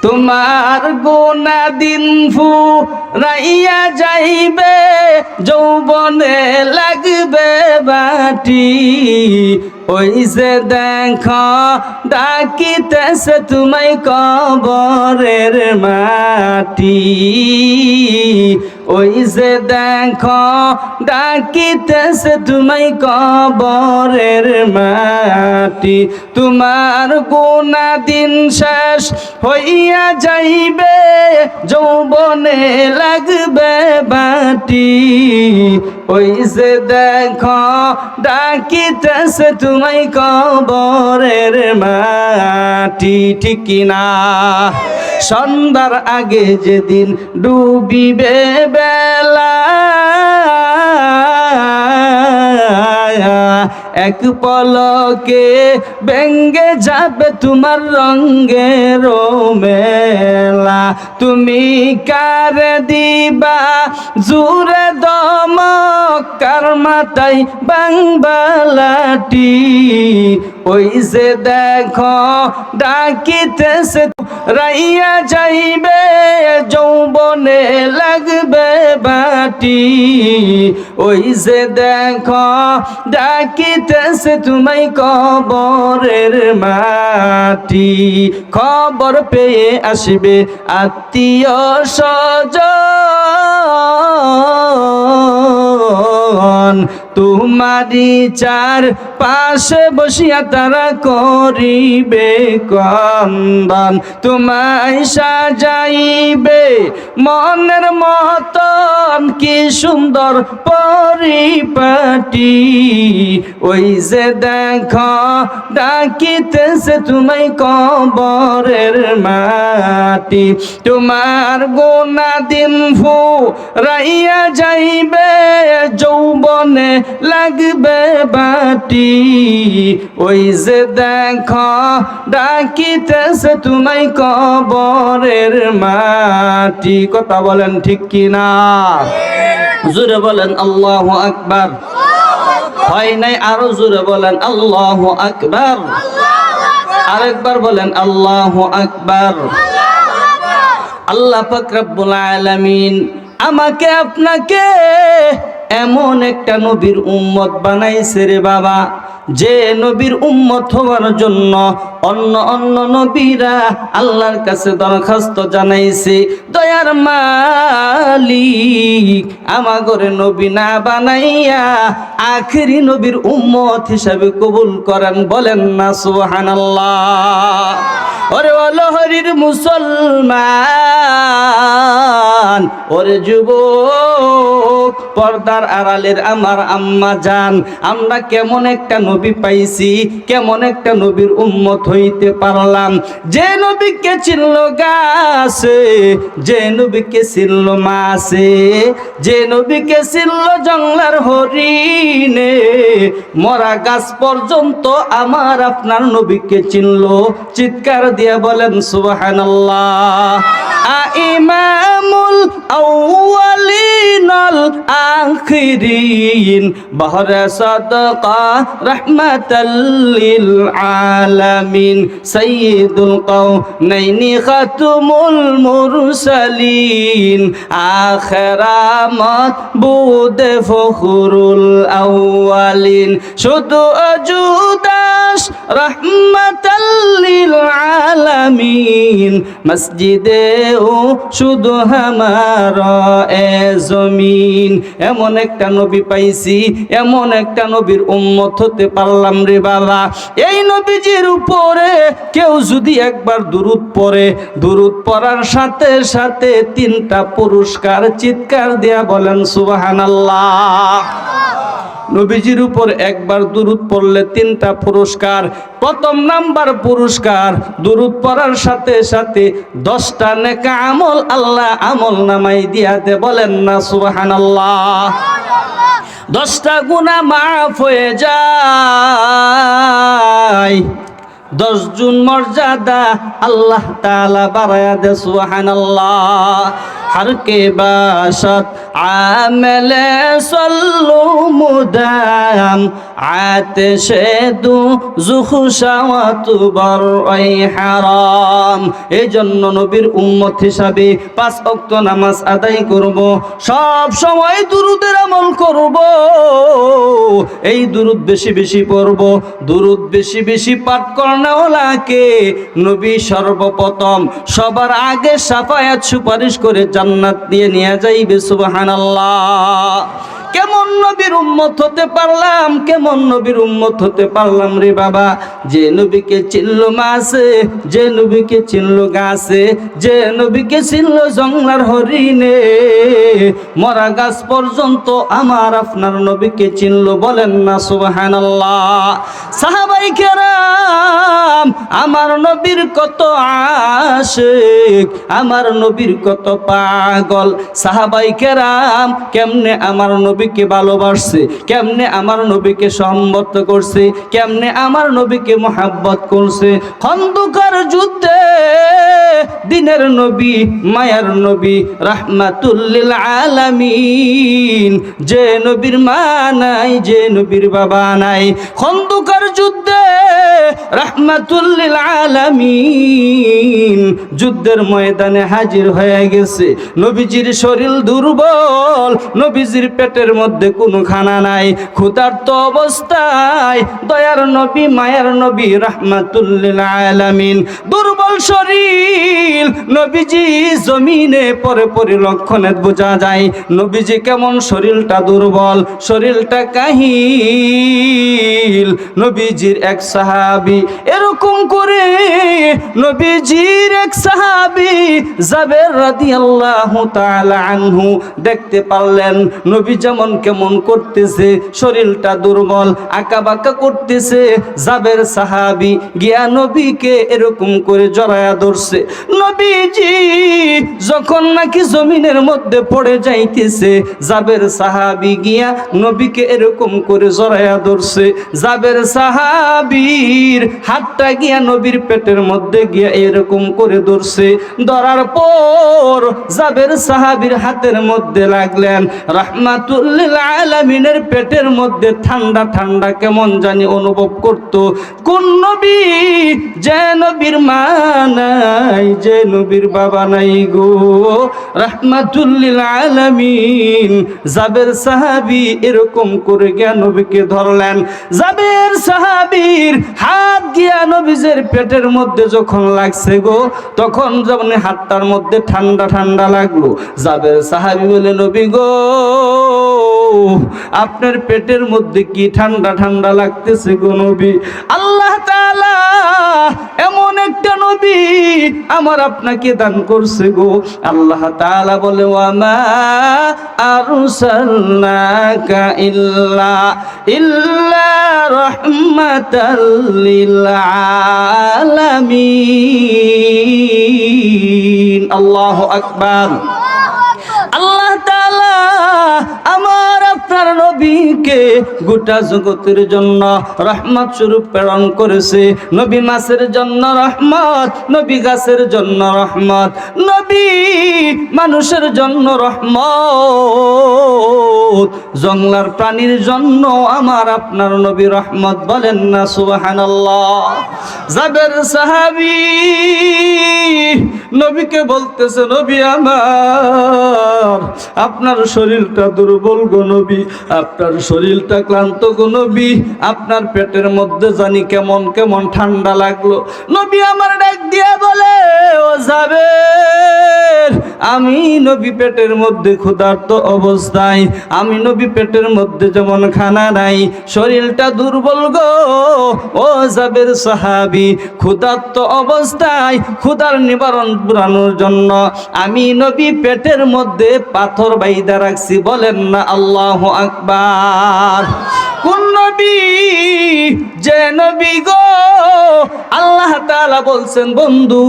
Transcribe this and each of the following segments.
তোমার গোনা দিন ফুরাইয়া যাইবে, যৌবনে লাগবে বাটি। ওই যে দেখো ডাকিতেছে তোমায় কবরের মাটি। ওই যে দেখো ডাকিতেছে তোমায় কবরের মাটি। তোমার গোনা দিন শেষ হইয়া যাইবে, যৌবনে লাগবে বাটি। ওই যে দেখো ডাকিতেছে তোমায় কবরের মাটি। ঠিক কিনা? সন্ধ্যার আগে যেদিন ডুবিবে বেলা, এক পলকে ভেঙ্গে যাবে তোমার রঙের মেলা। তুমি কারে দিবা জুরে দমক, কার মাথায় বাংবালাটি। ওই যে দেখো ডাকিতেছে রাইয়া যাইবে, যৌবনে লাগবে বাটি। ওই যে দেখো ডাকিতেছে তোমায় কবরের মাটি। খবর পেয়ে আসবে আত্মীয় স্বজন, তোমারি চার পাশে বসিয়া তারা করিবে কন্দন। তোমায় সাজাইবে মনের মতন, কি সুন্দর পরিপাটি। ওই যে দেখো ডাকিতেছে তোমায় কবরের মাটি। তোমার গোনা দিন ফুরাইয়া যাইবে, যৌবনে লাগবে বাটি। ওই যে দেখো ডাকিতেছে তোমায় কবরের মাটি। কথা বলেন ঠিক কিনা? জোরে বলেন আল্লাহু আকবার। হয় নাই? আরো জোরে বলেন আল্লাহু আকবার। আরেকবার বলেন আল্লাহু আকবার। আল্লাহ পাক রব্বুল আলামিন আমাকে আপনাকে এমন একটা নবীর উম্মত বানাইছে রে বাবা, যে নবীর উম্মত হওয়ার জন্য অন্য অন্য নবীরা আল্লাহর কাছে দরখাস্ত জানাইছে, দয়ার মালিক আমাগরে নবী না বানাইয়া আখেরি নবীর উম্মত হিসাবে কবুল করেন। বলেন না সুবহানাল্লাহ। ওরে অলহরির মুসলমান, ওরে যুবক, পর্দার আড়ালের আমার আম্মা জান, আমরা কেমন একটা নবী পাইছি, কেমন একটা নবীর উম্মত হইতে পারলাম। যে নবীকে চিনল গাছে, যে নবীকে চিনল মাছে, যে নবীকে চিনল জঙ্গলার হরিণে, মরা গাছ পর্যন্ত আমার আপনার নবীকে চিনল। চিৎকার দিয়া বলেন সুবহানাল্লাহ। ইমামুল আউয়ালিন আল আখিরিন, বহরে সাদকা রাহমাতাল লিল আলামিন, সাইয়্যিদুল কাওনাইনি খাতুমুল মুরসালিন, আখিরামত বুদে ফখরুল আউয়ালিন, শুধু অজুদাস রাহমাতাল লিল আলামিন, মসজিদে ও শুধু হামার এ জমিন। এমন একটা নবী পাইছি, এমন একটা নবীর উম্মত হতে পারলাম রে বাবা। এই নবীজির উপরে কেউ যদি একবার দুরূদ পড়ে, দুরূদ পড়ার সাথে সাথে 3টা পুরস্কার। চিৎকার দিয়া বলেন সুবহানাল্লাহ। নবীজির উপর একবার দুরূদ পড়লে 3টা পুরস্কার। প্রথম নাম্বার পুরস্কার, দুরূদ পড়ার সাথে সাথে 10টা নেক আমল আল্লাহ আমল নামাই দিয়া দে। বলেন না সুবহানাল্লাহ। 10টা গুনাহ মাফ হয়ে যায়। 10 জুন মর্যাদা আল্লাহ তাআলা বাড়ায়া দে। সুবহানাল্লাহ। हर के बाशत आमले सल्लु मुदाम আতেশে দু জুখশাওয়াতু বরই হারাম। এই জন্য নবীর উম্মত হিসাবে 5 ওয়াক্ত নামাজ আদায় করব, সব সময় দুরুদের আমল করব, এই দুরুদ বেশি বেশি পড়ব। দুরুদ বেশি বেশি পাঠ করনেওয়ালাকে নবী সর্বপ্রথম সবার আগে শাফায়াত সুপারিশ করে জান্নাত দিয়ে নিয়ে যাইবে। সুবহানাল্লাহ। কেমন নবীর উম্মত হতে পারলাম, কেমন নবীর উম্মত হতে পারলাম রে বাবা? যে নবীকে চিনলো মাছে, যে নবীকে চিনলো গাছে, যে নবীকে চিনলো জংলার হরিণে, মরা গাছ পর্যন্ত আমার আপনার নবীকে চিনলো। বলেন না সুবহানাল্লাহ। সাহাবায়ে কেরাম আমার নবীর কত আশিক, আমার নবীর কত পাগল। সাহাবায়ে কেরাম কেমনে আমার নবীকে ভালোবাসছে, কেমনে আমার নবীকে সম্মত করছে, কেমনে আমার নবীকে মোহাব্বত করছে। খন্দকার যুদ্ধে দিনের নবী, মায়ার নবী, রাহমাতুল লিল আলামিন, যে নবীর মা নাই, যে নবীর বাবা নাই, খন্দকার যুদ্ধে রাহমাতুল লিল আলামিন যুদ্ধের ময়দানে হাজির হয়ে গেছে। নবীজির শরীর দুর্বল, নবীজির পেটের মধ্যে কোনো খানা নাই, ক্ষুধার্ত অবস্থায় দয়ার নবী, মায়ার নবী রাহমাতুল লিল আলামিন দুর্বল শরীর। নবীজি জমিনে পরে পরিলক্ষণে বোঝা যায় নবীজি কেমন শরীরটা দুর্বল, শরীরটা কাহিল। নবীজির এক সাহাবী এরকম করে, নবীজির এক সাহাবী জাবের রাদিয়াল্লাহু তাআলা আনহু দেখতে পারলেন নবী যেমন কেমন করতেছে, শরীরটা দুর্বল, আঁকাবাঁকা করতেছে। জাবের সাহাবী গিয়া নবীকে এরকম করে জড়ায়া ধরছে। নবীজি যখন নাকি জমিনের মধ্যে পড়ে যাইতেছে, জাবের সাহাবী গিয়া নবীকে এরকম করে জড়ায়া ধরছে। জাবের সাহাবীর হাতটা গিয়া নবীর পেটের মধ্যে গিয়া এরকম করে ধরছে। ধরার পর জাবের সাহাবীর হাতের মধ্যে লাগলেন। রাহমাতুল লিল আলামিনের পেটের মধ্যে ঠান্ডা ঠান্ডা কেমন জানি অনুভব করত। কোন নবী? যে নবীর মা নাই, যে নবীর বাবা নাই গো। রাহমাতুল লিল আলামিন জাবের সাহাবী এরকম করে গিয়া নবীকে ধরলেন। জাবের সাহাবীর হাত গিয়া নবীজের পেটের মধ্যে যখন লাগছে গো, তখন যখন হাতটার মধ্যে ঠান্ডা ঠান্ডা লাগলো, জাবের সাহাবী বলে, নবী গো, আপনার পেটের মধ্যে কি ঠান্ডা ঠান্ডা লাগতেছে গো নবী? আল্লাহ তাআলা এমন একটা নবী আমার আপনাকে দান করছে গো। আল্লাহ তাআলা বলে, ওয়া মা আরসালনাকা ইল্লা রাহমাতাল লিল আলামিন। আল্লাহু আকবার। আল্লাহ তাআলা আমার আপনার নবীকে গোটা জগতের জন্য রহমত স্বরূপ প্রেরণ করেছে। নবী মাছের জন্য রহমত, নবী গাছের জন্য রহমত, নবী মানুষের জন্য রহমত, জংলার প্রাণীর জন্য আমার আপনার নবী রহমত। বলেন না সুবহানাল্লাহ। জাবের সাহাবী নবীকে বলতেছে, নবী আমার, আপনার শরীরটা দুর্বল গো নবী, আপনার শরীরটা ক্লান্ত গো নবী, আপনার পেটের মধ্যে জানি কেমন কেমন ঠান্ডা লাগলো। নবী আমার ডাক দিয়া বলে, ও জাবের, আমি নবী পেটের মধ্যে ক্ষুধার্ত অবস্থায়, আমি নবী পেটের মধ্যে যেমন খানা নাই, শরীরটা দুর্বল গো। ও জাবের সাহাবী, ক্ষুধার্ত অবস্থায় ক্ষুধার নিবারণ পুরানোর জন্য আমি নবী পেটের মধ্যে পাথর বাইদা রাখছি। বলেন না আল্লাহু আকবার। কোন নবী? যে নবী গো আল্লাহ তাআলা বলছেন, বন্ধু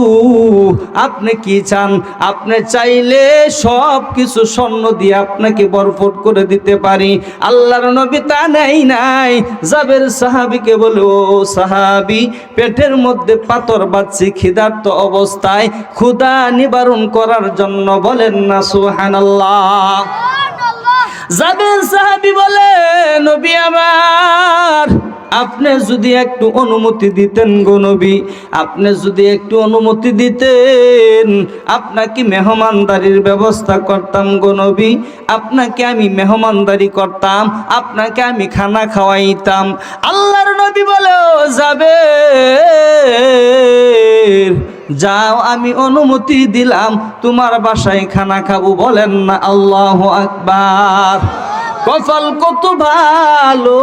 আপনি কি চান? আপনি চাইলে সব কিছু স্বর্ণ দিয়ে আপনাকে ভরপুর করে দিতে পারি। আল্লাহর নবী তা নাই। জাবের সাহাবীকে বলে, ও সাহাবী, পেটের মধ্যে পাথর বাঁধছি ক্ষুধার্ত অবস্থায়, ক্ষুধা নিবারণ করার জন্য। বলেন না সুবহানাল্লাহ। যাবেন সাহাবী বলে, নবী আমার, আপনি যদি একটু অনুমতি দিতেন গো নবী, আপনি যদি একটু অনুমতি দিতেন, আপনাকে মেহমানদারির ব্যবস্থা করতাম গো নবী, আপনাকে আমি মেহমানদারি করতাম, আপনাকে আমি খানা খাওয়াইতাম। আল্লাহর নবী বলে, যাবে যাও, আমি অনুমতি দিলাম, তোমার বাসায় খানা খাবো। বলেন না আল্লাহু আকবার। কপাল কত ভালো,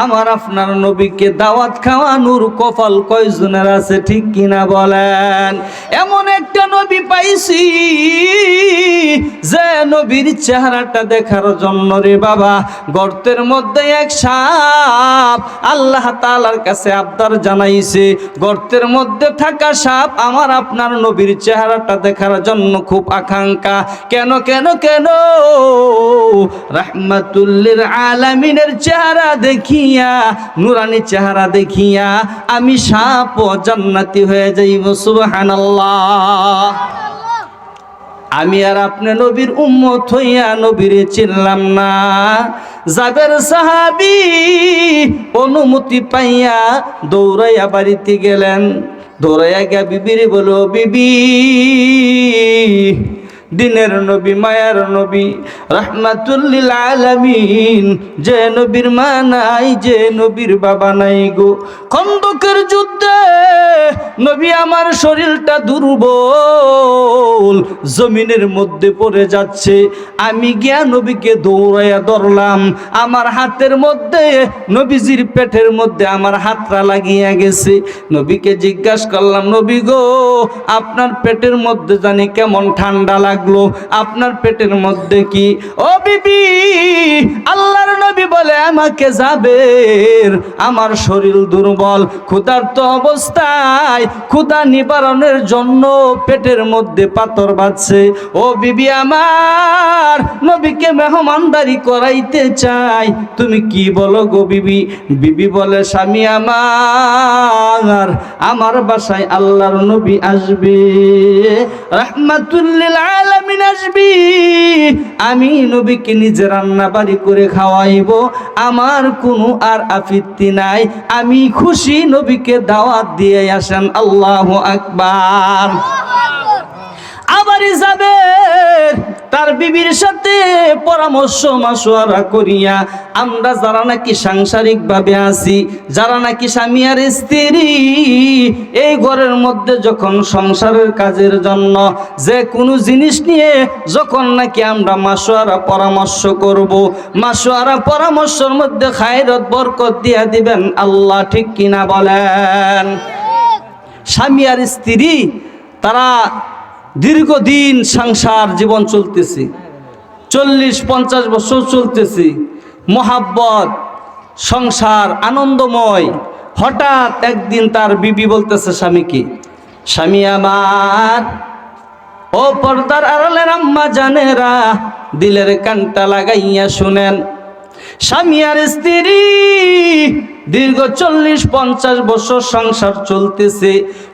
আমার আপনার নবীকে দাওয়াত খাওয়ানোর কপাল কয়জনের আছে, ঠিক কিনা বলেন? এমন একটা নবী পাইছি যে নবীর চেহারাটা দেখার জন্য রে বাবা, গর্তের মধ্যে এক সাপ আল্লাহ তাআলার কাছে আবদার জানাইছে, গর্তের মধ্যে থাকা সাপ আমার আপনার নবীর চেহারাটা দেখার জন্য খুব আকাঙ্ক্ষা। কেন কেন কেন? রাহমাতুল লিল আলামিনের চেহারা দেখিয়া, নুরানি চেহারা দেখিয়া আমি সাপ ও জান্নাতি হয়ে যাইব। সুবহানাল্লাহ। আমি আর আপনি নবীর উম্মত হইয়া নবীরে চিনলাম না। যাবের সাহাবী অনুমতি পাইয়া দৌড়াইয়া বাড়িতে গেলেন। দৌড়াইয়া গিয়া বিবিরে বলো, বিবি, দিনের নবী, মায়ার নবী, রাহমাতুল লিল আলামিন, যে নবীর মা নাই, যে নবীর বাবা নাই গো, খন্দকের যুদ্ধে নবী আমার শরীরটা দুর্বল, জমিনের মধ্যে পড়ে যাচ্ছে। আমি গিয়া নবীকে দৌড়াইয়া ধরলাম, আমার হাতের মধ্যে, নবীজির পেটের মধ্যে আমার হাতটা লাগিয়া গেছে। নবীকে জিজ্ঞাসা করলাম, নবী গো, আপনার পেটের মধ্যে জানি কেমন ঠান্ডা লাগলো, আপনার পেটের মধ্যে কি? ও বিবি, আল্লাহর নবী বলে, আমাকে যাবের, আমার শরীর দুর্বল, ক্ষুধার্ত অবস্থায় ক্ষুধা নিবারণের জন্য পেটের মধ্যে পাথর বাঁধছে। ও বিবি আমার, নবীকে মেহমানদারি করাইতে চাই, তুমি কি বলো গো বিবি? বিবি বলে, স্বামী আমার, আমার বাসায় আল্লাহর নবী আসবে, রাহমাতুল লিল আলামিন আসবে, আমি নবীকে নিজে রান্না বাড়ি করে খাওয়াইব, আমার কোনো আর আপত্তি নাই, আমি খুশি, নবীকে দাওয়াত দিয়ে আসেন। আল্লাহু আকবার। আবার যাবে তার বিবির সাথে পরামর্শ মাশওয়ারা করিয়া, আমরা যারা নাকি সাংসারিক ভাবে আছি, যারা নাকি স্বামী আর স্ত্রী, এই ঘরের মধ্যে যখন সংসারের কাজের জন্য যে কোনো জিনিস নিয়ে যখন নাকি আমরা মাশওয়ারা পরামর্শ করব, মাশওয়ারা পরামর্শের মধ্যে খায়রত বরকত দিয়া দিবেন আল্লাহ, ঠিক কিনা বলেন? স্বামী আর স্ত্রী তারা দীর্ঘদিন সংসার জীবন চলতেছে, 40-50 বছর চলতেছে, মহাব্বত, সংসার আনন্দময়। হঠাৎ একদিন তার বিবি বলতেছে স্বামীকে, স্বামী আমার, ও পর্দার আড়ালের আম্মা জানেরা, দিলের কানটা লাগাইয়া শুনেন, স্বামী আর স্ত্রী দীর্ঘ 40-50 বছর সংসার চলতেছে,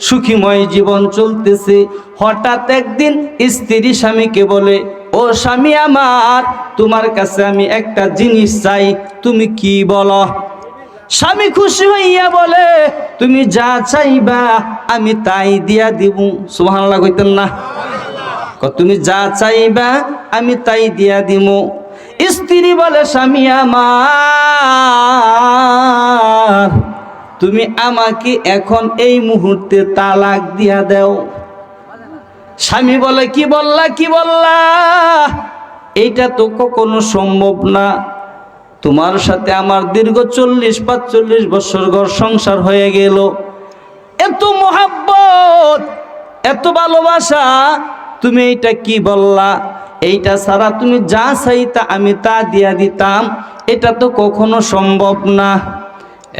সুখীময় জীবন চলতেছে। হঠাৎ একদিন স্ত্রী স্বামীকে বলে, ও স্বামী আমার, তোমার কাছে আমি একটা জিনিস চাই, তুমি কি বলো? স্বামী খুশি হইয়া বলে, তুমি যা চাইবা আমি তাই দিয়া দিব। সুবহানাল্লাহ কইতেন না? তুমি যা চাইবা আমি তাই দিয়া দিব। স্ত্রী বলে, স্বামী আমার, তুমি আমাকে এখন এই মুহূর্তে তালাক দিয়া দাও। স্বামী বলে, কি বললা, কি বললা? এইটা তো কখনো সম্ভব না, তোমার সাথে আমার দীর্ঘ 40-45 বছর ঘর সংসার হয়ে গেল, এত মোহাব্বত, এত ভালোবাসা, তুমি এইটা কি বললা? এইটা ছাড়া তুমি যা চাইতা আমি তা দিয়া দিতাম, এটা তো কখনো সম্ভব না।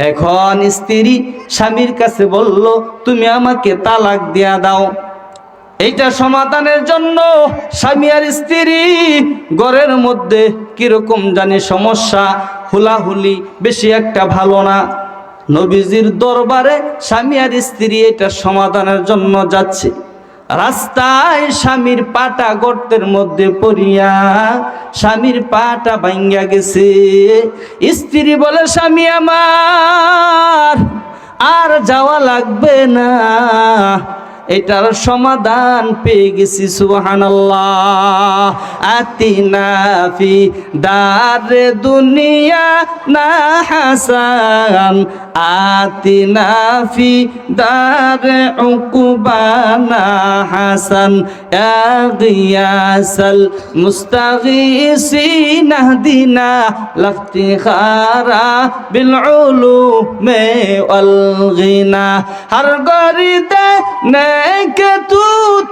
এখন স্ত্রী স্বামীর কাছে বলল, তুমি আমাকে তালাক দিয়া দাও। এইটা সমাধানের জন্য স্বামী আর স্ত্রী ঘরের মধ্যে কিরকম জানি সমস্যা, হুলাহুলি বেশি একটা ভালো না। নবীজির দরবারে স্বামী আর স্ত্রী এটা সমাধানের জন্য যাচ্ছে। রাস্তায় স্বামীর পাটা গর্তের মধ্যে পড়িয়া স্বামীর পাটা ভাঙ্গা গেছে। স্ত্রী বলে, স্বামী আমার আর যাওয়া লাগবে না, এটার সমাধান পেয়ে গেছি। সুবহানাল্লাহ। আতিনা ফি দারে দুনিয়া না হাসান, আতিনা ফি দারে উকুবানা হাসান, ইয়া গিয়াসাল মুস্তাগীসিন আহদিনা লাফতিখারা বিল উলুমি ওয়াল গিনা। হর গরিদে के तू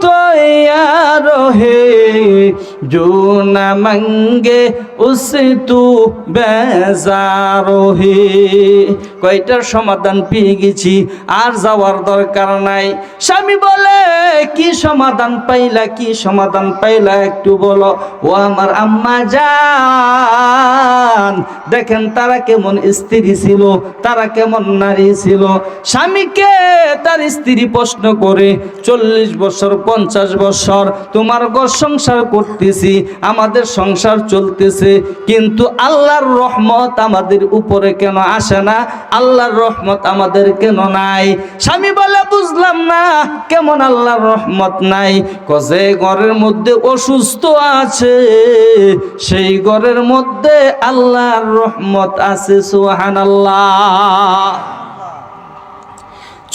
तो यार है, जो न मंगे उससे तू बेजार है। কয়টার সমাধান পেয়ে গেছি, আর যাওয়ার দরকার নাই। স্বামী বলে, কি সমাধান পাইলা, কি সমাধান পাইলা একটু বলো। ও আমার আম্মা জান, দেখেন তারা কেমন স্ত্রী ছিল, তারা কেমন নারী ছিল। স্বামীকে তার স্ত্রী প্রশ্ন করে, 40 বছর 50 বছর তোমার ঘর সংসার করতেছি, আমাদের সংসার চলতেছে, কিন্তু আল্লাহর রহমত আমাদের উপরে কেন আসে না, আল্লাহর রহমত আমাদের কেন নাই? স্বামী বলে, বুঝলাম না কেমন আল্লাহর রহমত নাই। যে ঘরের মধ্যে অসুস্থ আছে সেই ঘরের মধ্যে আল্লাহর রহমত আছে। সুবহানাল্লাহ।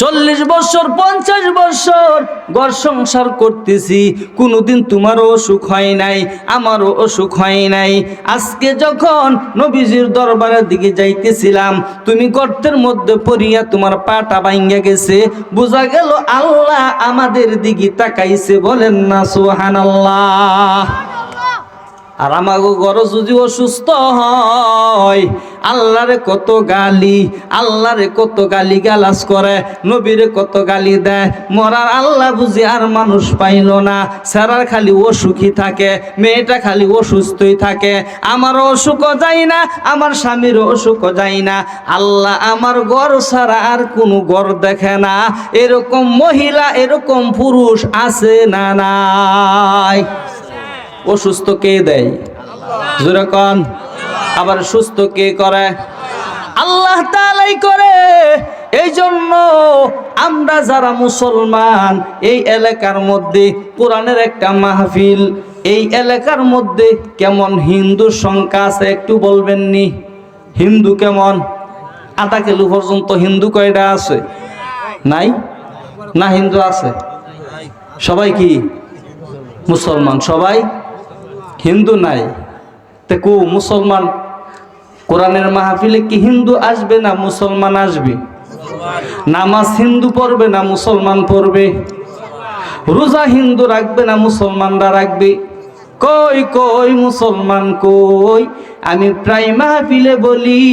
40 বছর 50 বছর ঘর সংসার করতেছি, কোনোদিন তোমারও অসুখ হয় নাই, আমারও অসুখ হয় নাই। আজকে যখন নবীজির দরবারের দিকে যাইতেছিলাম, তুমি গর্তের মধ্যে পড়িয়া তোমার পাটা ভাঙ্গা গেছে, বোঝা গেল আল্লাহ আমাদের দিকে তাকাইছে। বলেন না সুবহানাল্লাহ। আর আমাগো ঘর যদি অসুস্থ হয়, আল্লাহরে কত গালি, আল্লাহরে কত গালি গালাজ করে, নবীরে কত গালি দেয়। মরার আল্লাহ বুঝি আর মানুষ পাইল না, সারার খালি অসুখী থাকে, মেয়েটা খালি অসুস্থই থাকে। আমারও অসুখও যায় না, আমার স্বামীরও অসুখও যায় না। আল্লাহ আমার ঘর ছাড়া আর কোনো ঘর দেখে না। এরকম মহিলা, এরকম পুরুষ আছে না নাই? অসুস্থ কে দেয়? জোরে কোন। আবার সুস্থ কে করে? আল্লাহ তাআলাই করে। এই জন্য আমরা যারা মুসলমান, এই এলাকার মধ্যে কোরআনের একটা মাহফিল, এই এলাকার মধ্যে কেমন হিন্দু সংখ্যা আছে একটু বলবেন নি? হিন্দু কেমন? আধা কিলো পর্যন্ত হিন্দু কয়টা আছে? নাই না? হিন্দু আছে? সবাই কি মুসলমান? সবাই হিন্দু নাই? তে কো মুসলমান? কোরআনের মাহফিলে কি হিন্দু আসবে না মুসলমান আসবে? নামাজ হিন্দু পড়বে না মুসলমান পড়বে? রোজা হিন্দু রাখবে না মুসলমানরা রাখবে? কই কই মুসলমান কই? আমি প্রায় মাহফিলে বলি,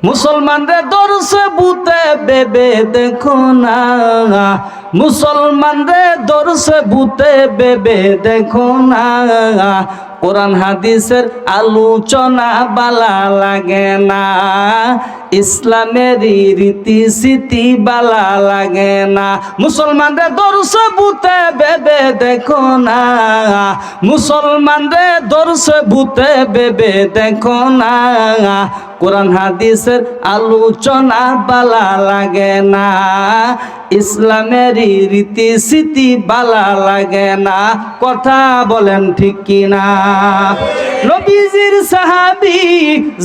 মুসলমানরে দরসে বুতে বেবে দেখো না, মুসলমানরে দরসে বুতে বেবে দেখো না। কোরআন হাদিসের আলোচনা বালা লাগে না, ইসলামের রীতি সিতি বালা লাগে না। মুসলমানরে দরসে বুতে বেবে দেখো না, মুসলমানরে দরসে বুতে বেবে দেখো না। কোরআন হাদিসের আলোচনা বালা লাগে না, ইসলামের রীতি সিতি বালা লাগে না। কথা বলেন ঠিক কিনা? নবীজির সাহাবী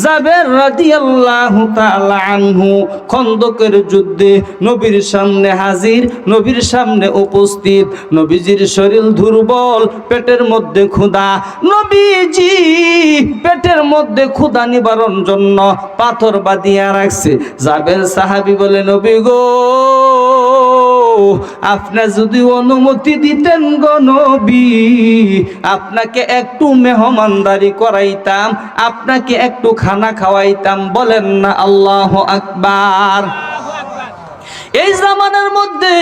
জাবের রাদিয়াল্লাহু তাআলা আনহু খন্দকের যুদ্ধে নবীর সামনে হাজির, নবীর সামনে উপস্থিত। নবীজির শরীর দুর্বল, পেটের মধ্যে ক্ষুধা। নবীজি পেটের মধ্যে ক্ষুধা নিবারণ জন্য পাথর বাঁধিয়া রাখছে। জাবের সাহাবী বলে, নবী গো, আপনি যদি অনুমতি দিতেন গো নবী, আপনাকে একটু মেহমানদারি করাইতাম, আপনাকে একটু খানা খাওয়াইতাম। বলেন না আল্লাহু আকবার। এই জামানার মধ্যে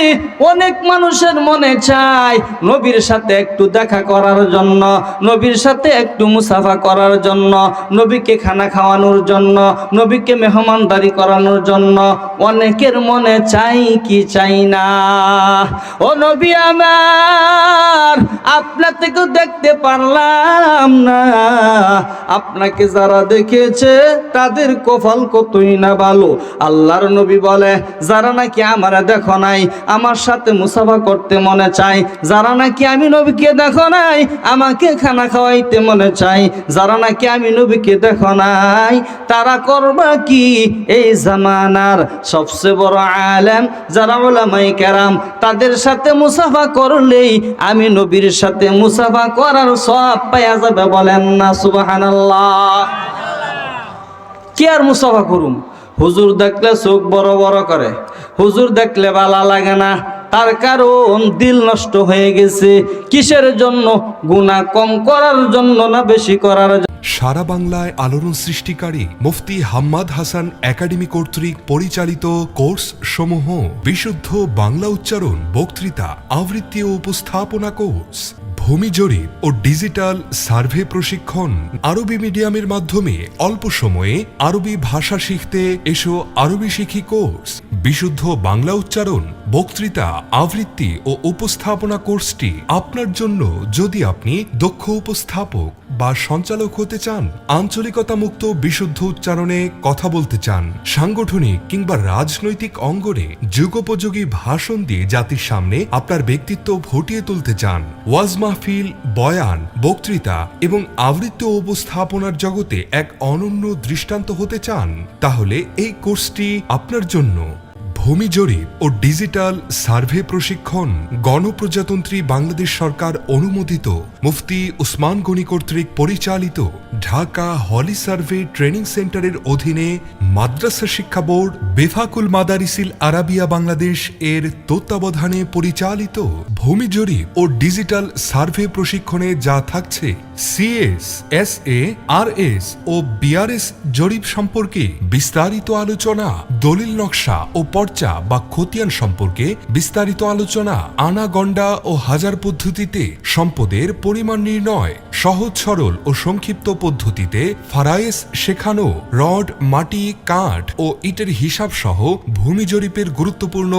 অনেক মানুষের মনে চায় নবীর সাথে একটু দেখা করার জন্য, নবীর সাথে একটু মুসাফা করার জন্য, নবীকে খানা খাওয়ানোর জন্য, নবীকে মেহমানদারি করানোর জন্য। অনেকের মনে চাই কি চাই না? ও নবী আমার, আপনাকেও দেখতে পারলাম না। আপনাকে যারা দেখেছে তাদের কপাল কতই না ভালো। আল্লাহর নবী বলে, যারা নাকি আমার দেখো নাই আমার সাথে মুসাফা করতে মনে চায়, যারা নাকি আমি নবীকে দেখো নাই আমাকে খানা খাওয়াইতে মনে চায়, যারা নাকি আমি নবীকে দেখো নাই, তারা করবা কি? এই জামানার সবচেয়ে বড় আলেম যারা উলামায়ে কেরাম, তাদের সাথে মুসাফা করলেই আমি নবীর সাথে মুসাফা করার সওয়াব পাওয়া যাবে। বলেন না সুবহানাল্লাহ। কি আর মুসাফা করুম? হুজুর দেখলে চোখ বড় বড় করে, হুজুর দেখলে ভালো লাগে না। তার কারণ দিল নষ্ট হয়ে গেছে। কিসের জন্য? গুনাহ কম করার জন্য না বেশি করার জন্য? সারা বাংলায় আলোড়ন সৃষ্টিকারী মুফতি হাম্মাদ হাসান একাডেমি কর্তৃক পরিচালিত কোর্স সমূহ: বিশুদ্ধ বাংলা উচ্চারণ, বক্তৃতা, আবৃত্তি ও উপস্থাপনা কোর্স, ভূমি জরিপ ও ডিজিটাল সার্ভে প্রশিক্ষণ, আরবি মিডিয়ামের মাধ্যমে অল্প সময়ে আরবি ভাষা শিখতে এসো আরবি শিখি কোর্স, বিশুদ্ধ বাংলা উচ্চারণ, বক্তৃতা, আবৃত্তি ও উপস্থাপনা কোর্সটি আপনার জন্য যদি আপনি দক্ষ উপস্থাপক বা সঞ্চালক হতে চান, আঞ্চলিকতা মুক্ত বিশুদ্ধ উচ্চারণে কথা বলতে চান, সাংগঠনিক কিংবা রাজনৈতিক অঙ্গনে যুগোপযোগী ভাষণ দিয়ে জাতির সামনে আপনার ব্যক্তিত্ব ফুটিয়ে তুলতে চান, ওয়াজ মাহফিল, বয়ান, বক্তৃতা এবং আবৃত্তি ও উপস্থাপনার জগতে এক অনন্য দৃষ্টান্ত হতে চান, তাহলে এই কোর্সটি আপনার জন্য। ভূমি জরিপ ও ডিজিটাল সার্ভে প্রশিক্ষণ গণপ্রজাতন্ত্রী বাংলাদেশ সরকার অনুমোদিত মুফতি উসমান গনি কর্তৃক পরিচালিত ঢাকা হলি সার্ভে ট্রেনিং সেন্টারের অধীনে মাদ্রাসা শিক্ষা বোর্ড বেফাকুল মাদারিসিল আরাবিয়া বাংলাদেশ এর তত্ত্বাবধানে পরিচালিত ভূমি জরিপ ও ডিজিটাল সার্ভে প্রশিক্ষণে যা থাকছে: সিএস, এসএ, আরএস ও বিআরএস জরিপ সম্পর্কে বিস্তারিত আলোচনা, দলিল নকশা ও পর্চা বা খতিয়ান সম্পর্কে বিস্তারিত আলোচনা, আনা গন্ডা ও হাজার পদ্ধতিতে সম্পদের পরিমাণ নির্ণয়, সহজ সরল ও সংক্ষিপ্ত পদ্ধতিতে ফারায়েস শেখানো, রড, মাটি, কাঠ ও ইটের হিসাব সহ ভূমি জরিপের গুরুত্বপূর্ণ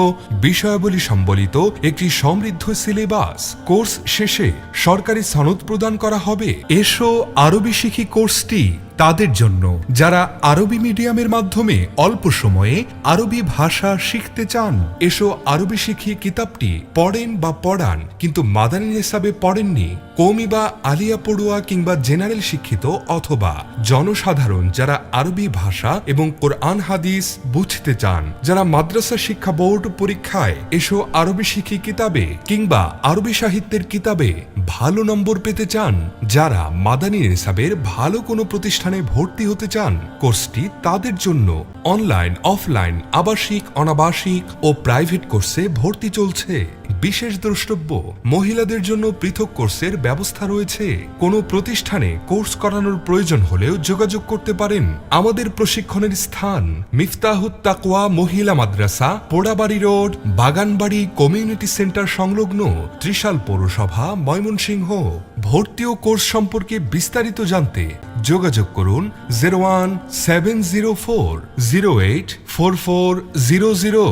বিষয়াবলী সম্বলিত একটি সমৃদ্ধ সিলেবাস। কোর্স শেষে সরকারি সনদ প্রদান করা হবে। এসো আরবি শিখি কোর্সটি তাদের জন্য যারা আরবি মিডিয়ামের মাধ্যমে অল্প সময়ে আরবি ভাষা শিখতে চান। এসো আরবি শিখি কিতাবটি পড়েন বা পড়ান কিন্তু মাদানী হিসাবে পড়েননি, কওমি বা আলিয়া পড়ুয়া কিংবা জেনারেল শিক্ষিত অথবা জনসাধারণ যারা আরবি ভাষা এবং কোরআন হাদিস বুঝতে চান, যারা মাদ্রাসা শিক্ষা বোর্ড পরীক্ষায় এসো আরবি শিখি কিতাবে কিংবা আরবি সাহিত্যের কিতাবে ভালো নম্বর পেতে চান, যারা মাদানী নিসাবের ভালো কোনো প্রতিষ্ঠানে ভর্তি হতে চান, কোর্সটি তাদের জন্য। অনলাইন, অফলাইন, আবাসিক, অনাবাসিক ও প্রাইভেট কোর্সে ভর্তি চলছে। বিশেষ দ্রষ্টব্য: মহিলাদের জন্য পৃথক কোর্সের ব্যবস্থা রয়েছে। কোনো প্রতিষ্ঠানে কোর্স করানোর প্রয়োজন হলেও যোগাযোগ করতে পারেন। আমাদের প্রশিক্ষণের স্থান: মিফতাহুত তাকওয়া মহিলা মাদ্রাসা, পোড়াবাড়ি রোড, বাগানবাড়ি কমিউনিটি সেন্টার সংলগ্ন, ত্রিশাল পৌরসভা, ময়মনসিংহ। ভর্তি ও কোর্স সম্পর্কে বিস্তারিত জানতে যোগাযোগ করুন 01704 084400।